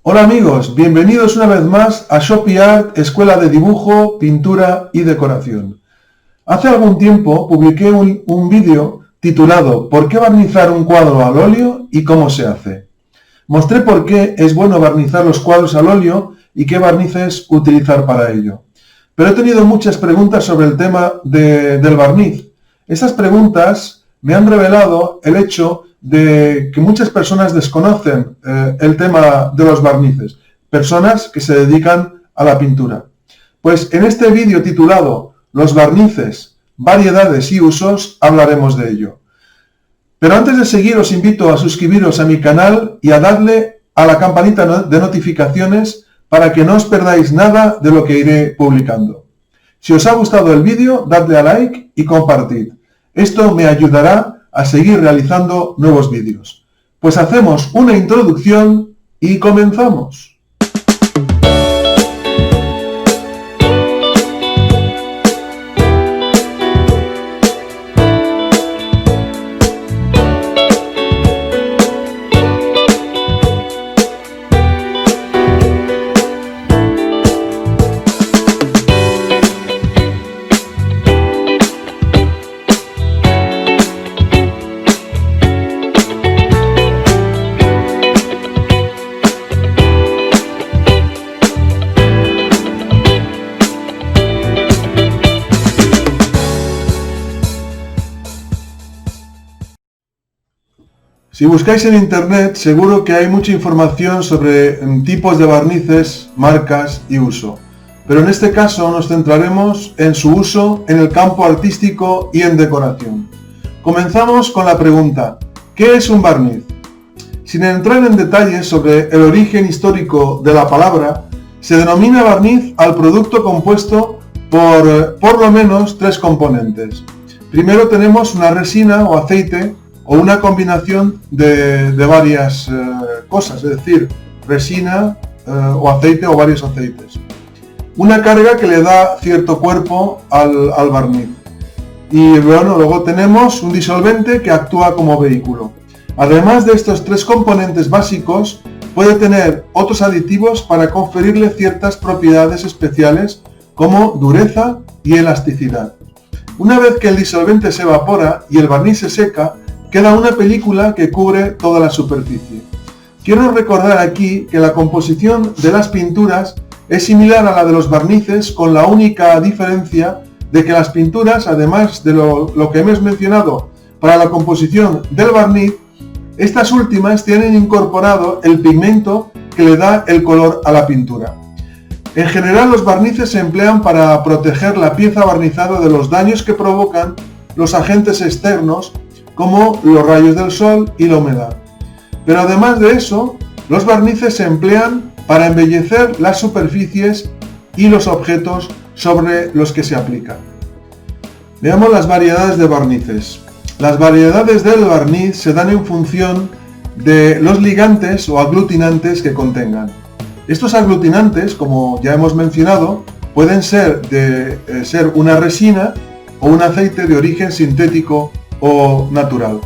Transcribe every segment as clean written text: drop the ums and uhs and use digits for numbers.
Hola amigos, bienvenidos una vez más a Shopee Art, escuela de dibujo, pintura y decoración. Hace algún tiempo publiqué un vídeo titulado ¿Por qué barnizar un cuadro al óleo y cómo se hace? Mostré por qué es bueno barnizar los cuadros al óleo y qué barnices utilizar para ello. Pero he tenido muchas preguntas sobre el tema del barniz. Estas preguntas me han revelado el hecho de que muchas personas desconocen el tema de los barnices, personas que se dedican a la pintura. Pues en este vídeo titulado Los barnices, variedades y usos, hablaremos de ello. Pero antes de seguir os invito a suscribiros a mi canal y a darle a la campanita de notificaciones para que no os perdáis nada de lo que iré publicando. Si os ha gustado el vídeo, dadle a like y compartid. Esto me ayudará a seguir realizando nuevos vídeos. Pues hacemos una introducción y comenzamos. Si buscáis en internet, seguro que hay mucha información sobre tipos de barnices, marcas y uso. Pero en este caso nos centraremos en su uso en el campo artístico y en decoración. Comenzamos con la pregunta, ¿qué es un barniz? Sin entrar en detalles sobre el origen histórico de la palabra, se denomina barniz al producto compuesto por lo menos tres componentes. Primero tenemos una resina o aceite, o una combinación de varias cosas, es decir, resina o aceite o varios aceites. Una carga que le da cierto cuerpo al barniz. Y bueno, luego tenemos un disolvente que actúa como vehículo. Además de estos tres componentes básicos, puede tener otros aditivos para conferirle ciertas propiedades especiales como dureza y elasticidad. Una vez que el disolvente se evapora y el barniz se seca, queda una película que cubre toda la superficie. Quiero recordar aquí que la composición de las pinturas es similar a la de los barnices, con la única diferencia de que las pinturas, además de lo que hemos mencionado para la composición del barniz, estas últimas tienen incorporado el pigmento que le da el color a la pintura. En general, los barnices se emplean para proteger la pieza barnizada de los daños que provocan los agentes externos como los rayos del sol y la humedad. Pero además de eso, los barnices se emplean para embellecer las superficies y los objetos sobre los que se aplican. Veamos las variedades de barnices. Las variedades del barniz se dan en función de los ligantes o aglutinantes que contengan. Estos aglutinantes, como ya hemos mencionado, pueden ser una resina o un aceite de origen sintético o natural.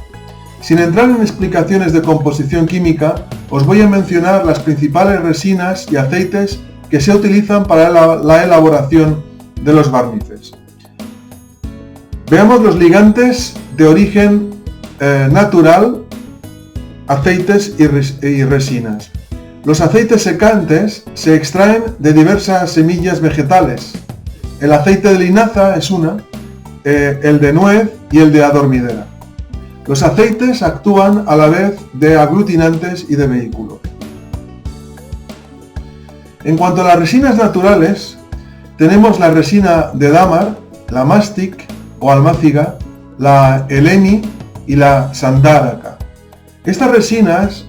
Sin entrar en explicaciones de composición química, os voy a mencionar las principales resinas y aceites que se utilizan para la elaboración de los barnices. Veamos los ligantes de origen natural, aceites y resinas. Los aceites secantes se extraen de diversas semillas vegetales. El aceite de linaza es una, el de nuez y el de adormidera. Los aceites actúan a la vez de aglutinantes y de vehículo. En cuanto a las resinas naturales, tenemos la resina de dámar, la mastic o almáciga, la elemi y la sandáraca. Estas resinas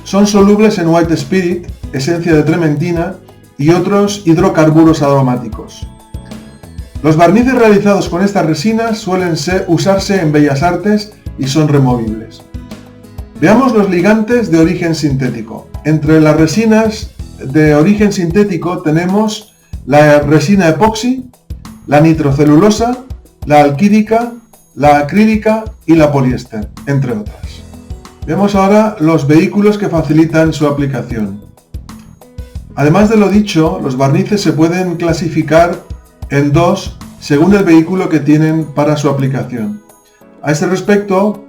son solubles en white spirit, esencia de trementina y otros hidrocarburos aromáticos. Los barnices realizados con estas resinas suelen usarse en bellas artes y son removibles. Veamos los ligantes de origen sintético. Entre las resinas de origen sintético tenemos la resina epoxi, la nitrocelulosa, la alquílica, la acrílica y la poliéster, entre otras. Vemos ahora los vehículos que facilitan su aplicación. Además de lo dicho, los barnices se pueden clasificar en dos según el vehículo que tienen para su aplicación. A este respecto,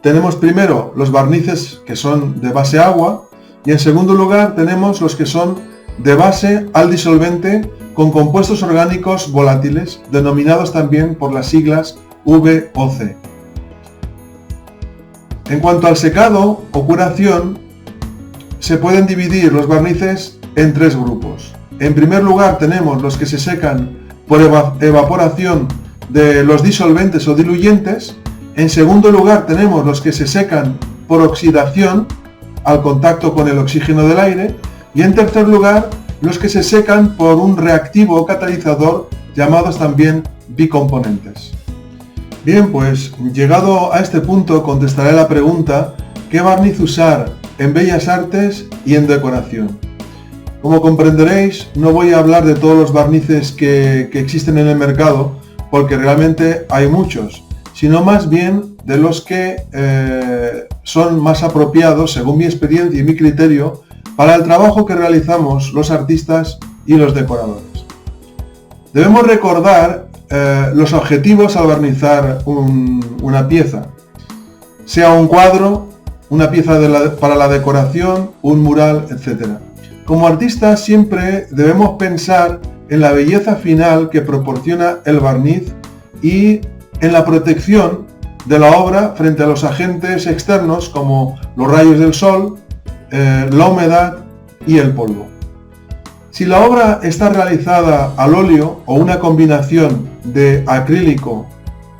tenemos primero los barnices que son de base agua y en segundo lugar tenemos los que son de base al disolvente con compuestos orgánicos volátiles, denominados también por las siglas VOC. En cuanto al secado o curación, se pueden dividir los barnices en tres grupos. En primer lugar tenemos los que se secan por evaporación de los disolventes o diluyentes. En segundo lugar tenemos los que se secan por oxidación al contacto con el oxígeno del aire. Y en tercer lugar, los que se secan por un reactivo o catalizador, llamados también bicomponentes. Bien, pues llegado a este punto contestaré la pregunta: ¿qué barniz usar en bellas artes y en decoración? Como comprenderéis, no voy a hablar de todos los barnices que existen en el mercado, porque realmente hay muchos, sino más bien de los que son más apropiados, según mi experiencia y mi criterio, para el trabajo que realizamos los artistas y los decoradores. Debemos recordar los objetivos al barnizar una pieza, sea un cuadro, una pieza para la decoración, un mural, etc. Como artistas siempre debemos pensar en la belleza final que proporciona el barniz y en la protección de la obra frente a los agentes externos como los rayos del sol, la humedad y el polvo. Si la obra está realizada al óleo o una combinación de acrílico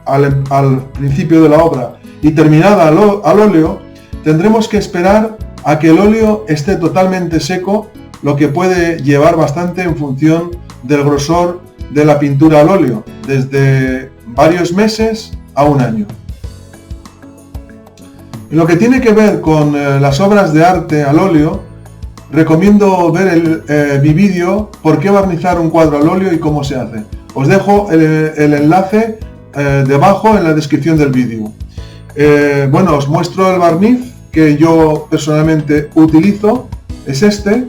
al principio de la obra y terminada al óleo, tendremos que esperar a que el óleo esté totalmente seco, lo que puede llevar bastante en función del grosor de la pintura al óleo, desde varios meses a un año. En lo que tiene que ver con las obras de arte al óleo, recomiendo ver mi vídeo ¿Por qué barnizar un cuadro al óleo y cómo se hace? Os dejo el enlace debajo en la descripción del vídeo. Bueno, os muestro el barniz que yo personalmente utilizo. Es este.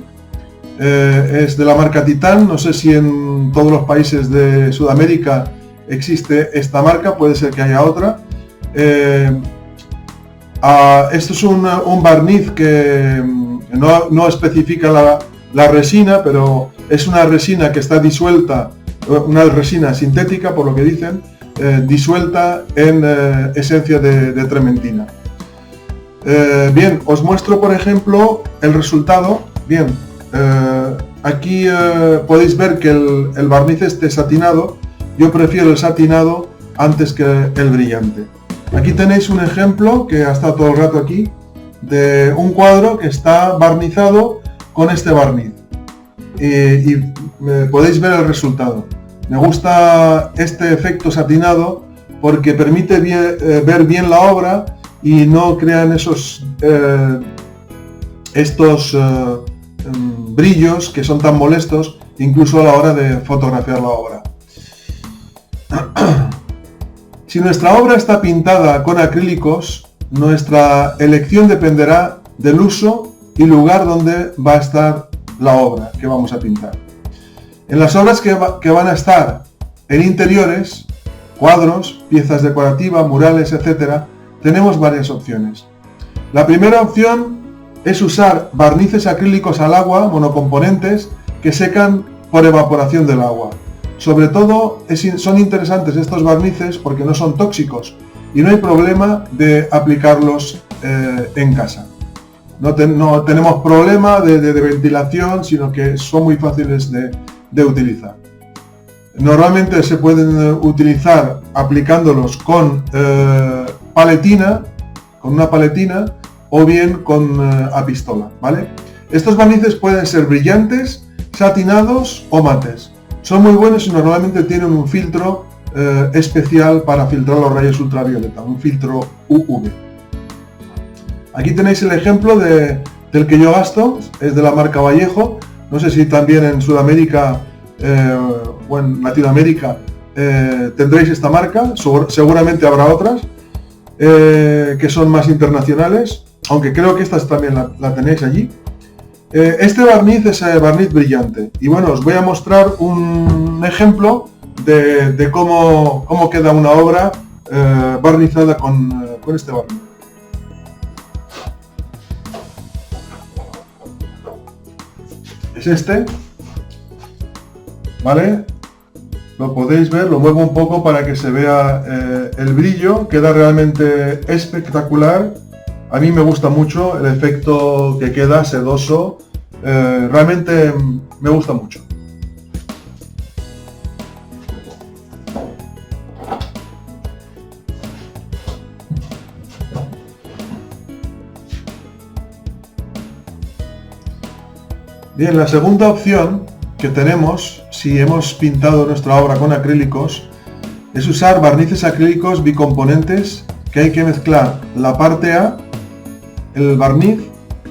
Es de la marca Titan. No sé si en todos los países de Sudamérica existe esta marca, puede ser que haya otra. Esto es un barniz que no especifica la resina, pero es una resina que está disuelta, una resina sintética, por lo que dicen, disuelta en esencia de trementina. Bien, os muestro por ejemplo el resultado. Bien, aquí podéis ver que el barniz esté satinado. Yo prefiero el satinado antes que el brillante. Aquí tenéis un ejemplo que ha estado todo el rato aquí de un cuadro que está barnizado con este barniz y podéis ver el resultado. Me gusta este efecto satinado porque permite ver bien la obra y no crean estos brillos que son tan molestos incluso a la hora de fotografiar la obra. Si nuestra obra está pintada con acrílicos, nuestra elección dependerá del uso y lugar donde va a estar la obra que vamos a pintar. En las obras que van a estar en interiores, cuadros, piezas decorativas, murales, etc., tenemos varias opciones. La primera opción es usar barnices acrílicos al agua, monocomponentes, que secan por evaporación del agua. Sobre todo son interesantes estos barnices porque no son tóxicos y no hay problema de aplicarlos en casa. No tenemos problema de ventilación, sino que son muy fáciles de utilizar. Normalmente se pueden utilizar aplicándolos con una paletina o bien con a pistola, ¿vale? Estos barnices pueden ser brillantes, satinados o mates. Son muy buenos y normalmente tienen un filtro especial para filtrar los rayos ultravioleta, un filtro UV. Aquí tenéis el ejemplo del que yo gasto, es de la marca Vallejo. No sé si también en Sudamérica o en Latinoamérica tendréis esta marca, seguramente habrá otras que son más internacionales, aunque creo que esta también la tenéis allí. Este barniz es barniz brillante y bueno, os voy a mostrar un ejemplo de cómo queda una obra barnizada con este barniz. Es este, ¿vale? Lo podéis ver, lo muevo un poco para que se vea el brillo, queda realmente espectacular. A mí me gusta mucho el efecto que queda sedoso, realmente me gusta mucho. Bien, la segunda opción que tenemos, si hemos pintado nuestra obra con acrílicos, es usar barnices acrílicos bicomponentes que hay que mezclar la parte A, el barniz,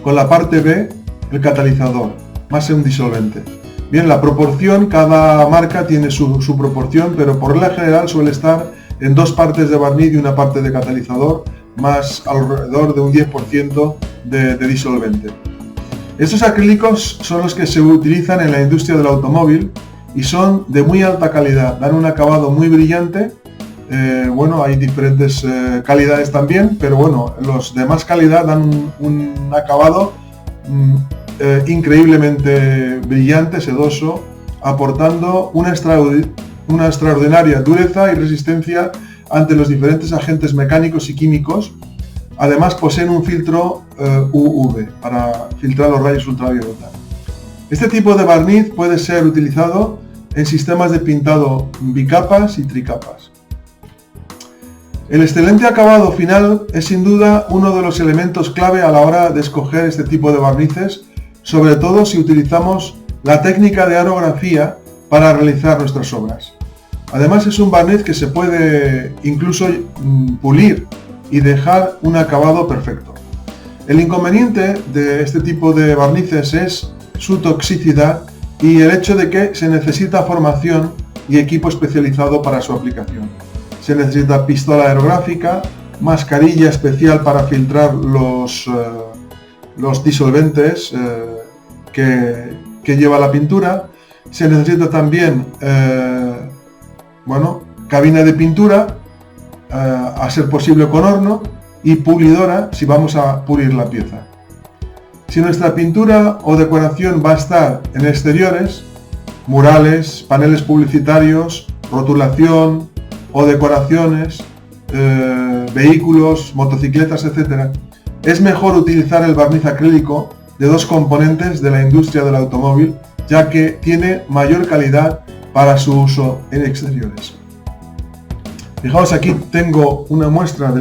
con la parte B, el catalizador, más un disolvente. Bien, la proporción, cada marca tiene su proporción, pero por regla general suele estar en 2 partes de barniz y una parte de catalizador, más alrededor de un 10% de disolvente. Estos acrílicos son los que se utilizan en la industria del automóvil y son de muy alta calidad, dan un acabado muy brillante. Bueno, hay diferentes calidades también, pero bueno, los de más calidad dan un acabado increíblemente brillante, sedoso, aportando una extraordinaria dureza y resistencia ante los diferentes agentes mecánicos y químicos. Además poseen un filtro UV para filtrar los rayos ultravioleta. Este tipo de barniz puede ser utilizado en sistemas de pintado bicapas y tricapas. El excelente acabado final es sin duda uno de los elementos clave a la hora de escoger este tipo de barnices, sobre todo si utilizamos la técnica de aerografía para realizar nuestras obras. Además es un barniz que se puede incluso pulir y dejar un acabado perfecto. El inconveniente de este tipo de barnices es su toxicidad y el hecho de que se necesita formación y equipo especializado para su aplicación. Se necesita pistola aerográfica, mascarilla especial para filtrar los disolventes que lleva la pintura. Se necesita también cabina de pintura, a ser posible con horno, y pulidora si vamos a pulir la pieza. Si nuestra pintura o decoración va a estar en exteriores, murales, paneles publicitarios, rotulación o decoraciones, vehículos, motocicletas, etc., es mejor utilizar el barniz acrílico de 2 componentes de la industria del automóvil, ya que tiene mayor calidad para su uso en exteriores. Fijaos, aquí tengo una muestra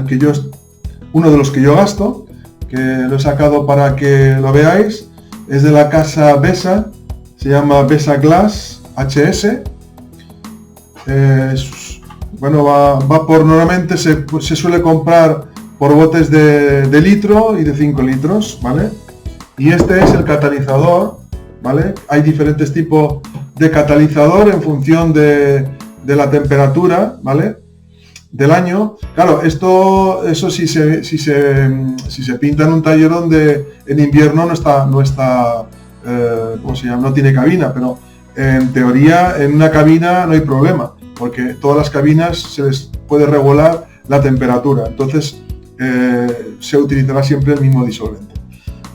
uno de los que yo gasto, que lo he sacado para que lo veáis. Es de la casa Besa, se llama Besa Glass HS. Va por, normalmente se suele comprar por botes de litro y de 5 litros, ¿vale? Y este es el catalizador, ¿vale? Hay diferentes tipos de catalizador en función de la temperatura, ¿vale?, del año. Claro, eso si se pinta en un taller donde en invierno no está no tiene cabina, pero en teoría en una cabina no hay problema, porque todas las cabinas se les puede regular la temperatura, entonces se utilizará siempre el mismo disolvente.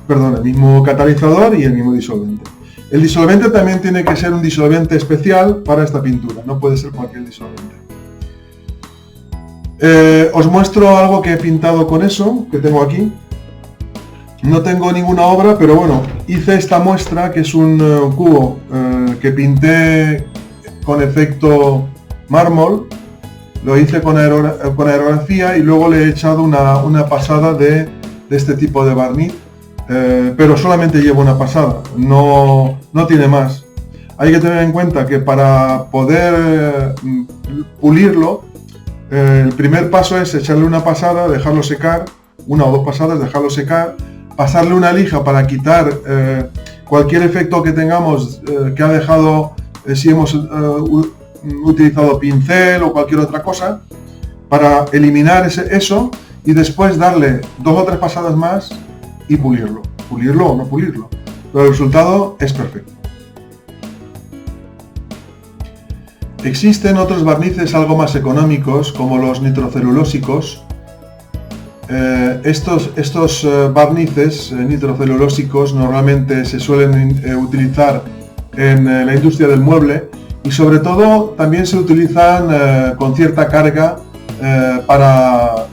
Perdón, el mismo catalizador y el mismo disolvente. El disolvente también tiene que ser un disolvente especial para esta pintura, no puede ser cualquier disolvente. Os muestro algo que he pintado con eso, que tengo aquí. No tengo ninguna obra, pero bueno, hice esta muestra, que es un cubo que pinté con efecto mármol. Lo hice con aerografía y luego le he echado una pasada de este tipo de barniz, pero solamente llevo una pasada, no tiene más. Hay que tener en cuenta que para poder pulirlo, el primer paso es echarle una pasada, dejarlo secar, 1 o 2 pasadas, dejarlo secar, pasarle una lija para quitar cualquier efecto que tengamos que ha dejado, si hemos utilizado pincel o cualquier otra cosa, para eliminar eso, y después darle 2 o 3 pasadas más y pulirlo o no pulirlo. pero el resultado es perfecto. Existen otros barnices algo más económicos, como los nitrocelulósicos. Estos barnices nitrocelulósicos normalmente se suelen utilizar en la industria del mueble y sobre todo también se utilizan con cierta carga para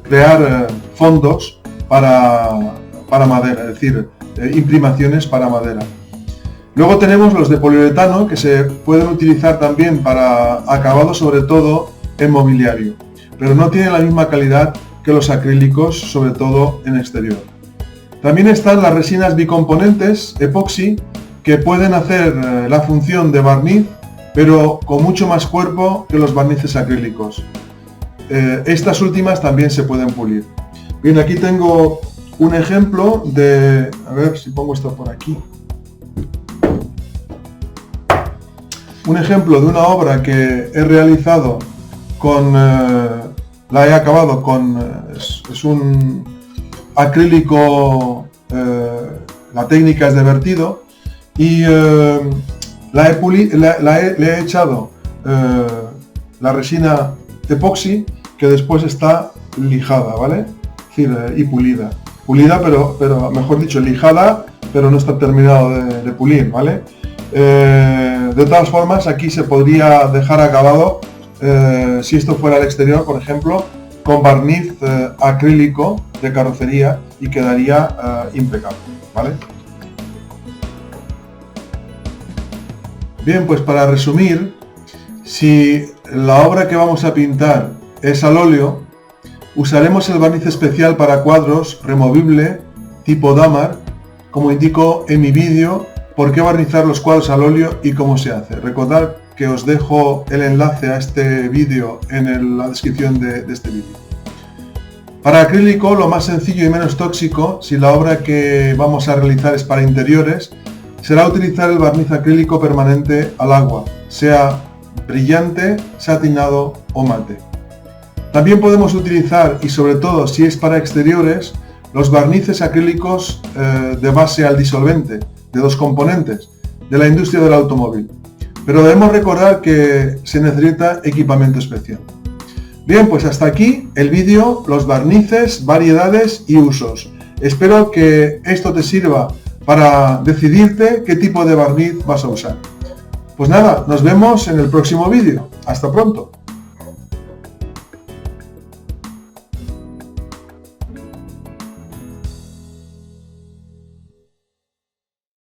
crear fondos para madera, es decir, imprimaciones para madera. Luego tenemos los de poliuretano, que se pueden utilizar también para acabado, sobre todo en mobiliario, pero no tienen la misma calidad que los acrílicos, sobre todo en exterior. También están las resinas bicomponentes, epoxi, que pueden hacer la función de barniz, pero con mucho más cuerpo que los barnices acrílicos. Estas últimas también se pueden pulir. Bien, aquí tengo un ejemplo de... A ver si pongo esto por aquí. Un ejemplo de una obra que he realizado con... la he acabado con... es un acrílico... la técnica es de vertido y le he echado la resina epoxi que después está lijada, ¿vale? Es decir, y pulida. Pulida, pero mejor dicho, lijada, pero no está terminado de pulir, ¿vale? De todas formas, aquí se podría dejar acabado, si esto fuera al exterior, por ejemplo, con barniz acrílico de carrocería y quedaría impecable, ¿vale? Bien, pues para resumir, si la obra que vamos a pintar es al óleo, usaremos el barniz especial para cuadros removible tipo Damar, como indico en mi vídeo, por qué barnizar los cuadros al óleo y cómo se hace. Recordad que os dejo el enlace a este vídeo en la descripción de este vídeo. Para acrílico, lo más sencillo y menos tóxico, si la obra que vamos a realizar es para interiores, será utilizar el barniz acrílico permanente al agua, sea brillante, satinado o mate. También podemos utilizar, y sobre todo si es para exteriores, los barnices acrílicos de base al disolvente, de 2 componentes, de la industria del automóvil. Pero debemos recordar que se necesita equipamiento especial. Bien, pues hasta aquí el vídeo, los barnices, variedades y usos. Espero que esto te sirva para decidirte qué tipo de barniz vas a usar. Pues nada, nos vemos en el próximo vídeo. Hasta pronto.